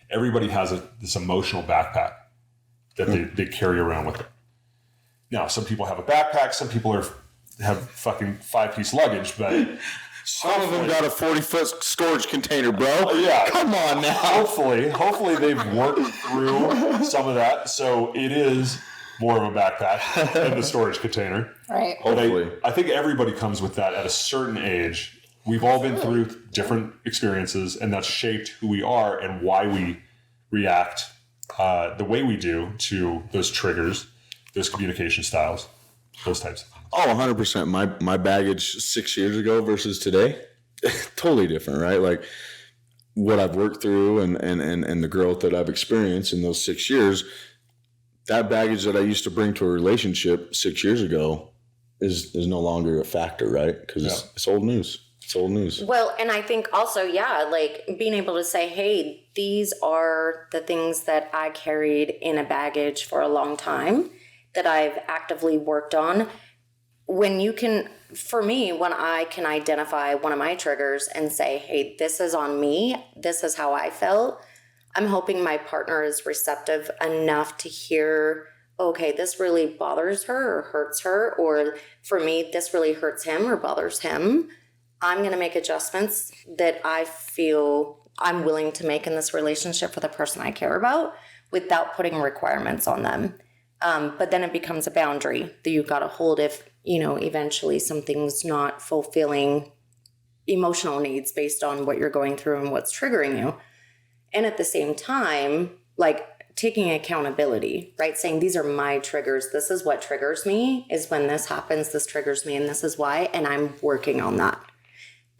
C: everybody has this emotional backpack that they carry around with them. Now, some people have a backpack, some people have fucking 5-piece luggage, but
B: Some of them got a 40-foot storage container, bro.
C: Yeah.
B: Come on now.
C: Hopefully they've worked through some of that. So it is more of a backpack than the storage container.
D: Right.
B: Hopefully.
C: I think everybody comes with that at a certain age. We've all been through different experiences, and that's shaped who we are and why we react the way we do to those triggers, those communication styles, those types of things.
B: Oh, 100%. My baggage 6 years ago versus today, totally different, right? Like what I've worked through and the growth that I've experienced in those 6 years, that baggage that I used to bring to a relationship 6 years ago is no longer a factor, right? Because it's old news. It's old news.
A: Well, and I think also, like being able to say, hey, these are the things that I carried in a baggage for a long time that I've actively worked on. When you can, for me, when I can identify one of my triggers and say, hey, this is on me, this is how I felt, I'm hoping my partner is receptive enough to hear, okay, this really bothers her or hurts her, or for me, this really hurts him or bothers him. I'm going to make adjustments that I feel I'm willing to make in this relationship for the person I care about without putting requirements on them. But then it becomes a boundary that you've got to hold if, eventually something's not fulfilling emotional needs based on what you're going through and what's triggering you. And at the same time, like taking accountability, right? Saying these are my triggers. This is what triggers me is when this happens, this triggers me and this is why. And I'm working on that.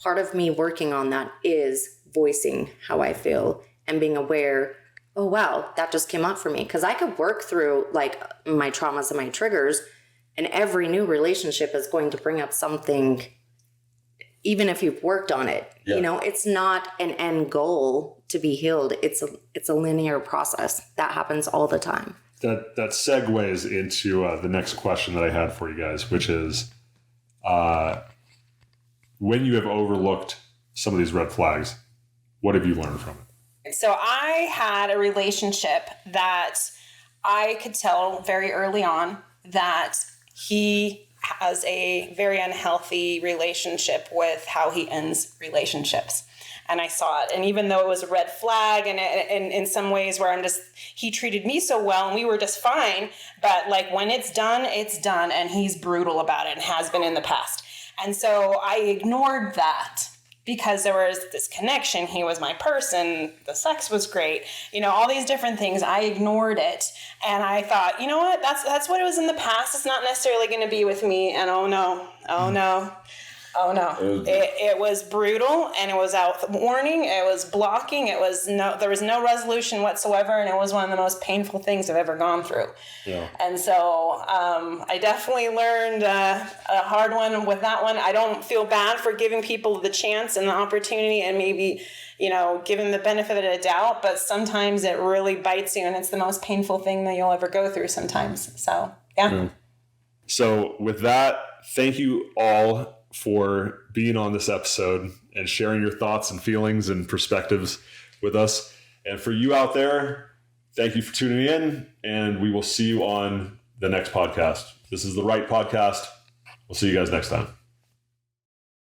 A: Part of me working on that is voicing how I feel and being aware, oh, wow, that just came up for me. Because I could work through like my traumas and my triggers, and every new relationship is going to bring up something, even if you've worked on it.
B: Yeah.
A: It's not an end goal to be healed. It's a linear process that happens all the time.
C: That segues into the next question that I had for you guys, which is when you have overlooked some of these red flags, what have you learned from it?
D: So I had a relationship that I could tell very early on that he has a very unhealthy relationship with how he ends relationships. and I saw it. And even though it was a red flag, and in some ways where he treated me so well and we were just fine, but like when it's done, and he's brutal about it and has been in the past. And so I ignored that because there was this connection. He was my person. The sex was great. All these different things. I ignored it. And I thought, you know what? That's what it was in the past. It's not necessarily going to be with me. And oh no. It was brutal, and it was out warning. It was blocking. There was no resolution whatsoever. And it was one of the most painful things I've ever gone through. Yeah. And so, I definitely learned a hard one with that one. I don't feel bad for giving people the chance and the opportunity and maybe, giving the benefit of the doubt, but sometimes it really bites you, and it's the most painful thing that you'll ever go through sometimes. So, yeah.
C: Yeah. So with that, thank you all for being on this episode and sharing your thoughts and feelings and perspectives with us. And for you out there, thank you for tuning in, and we will see you on the next podcast. This is The Right Podcast. We'll see you guys next time.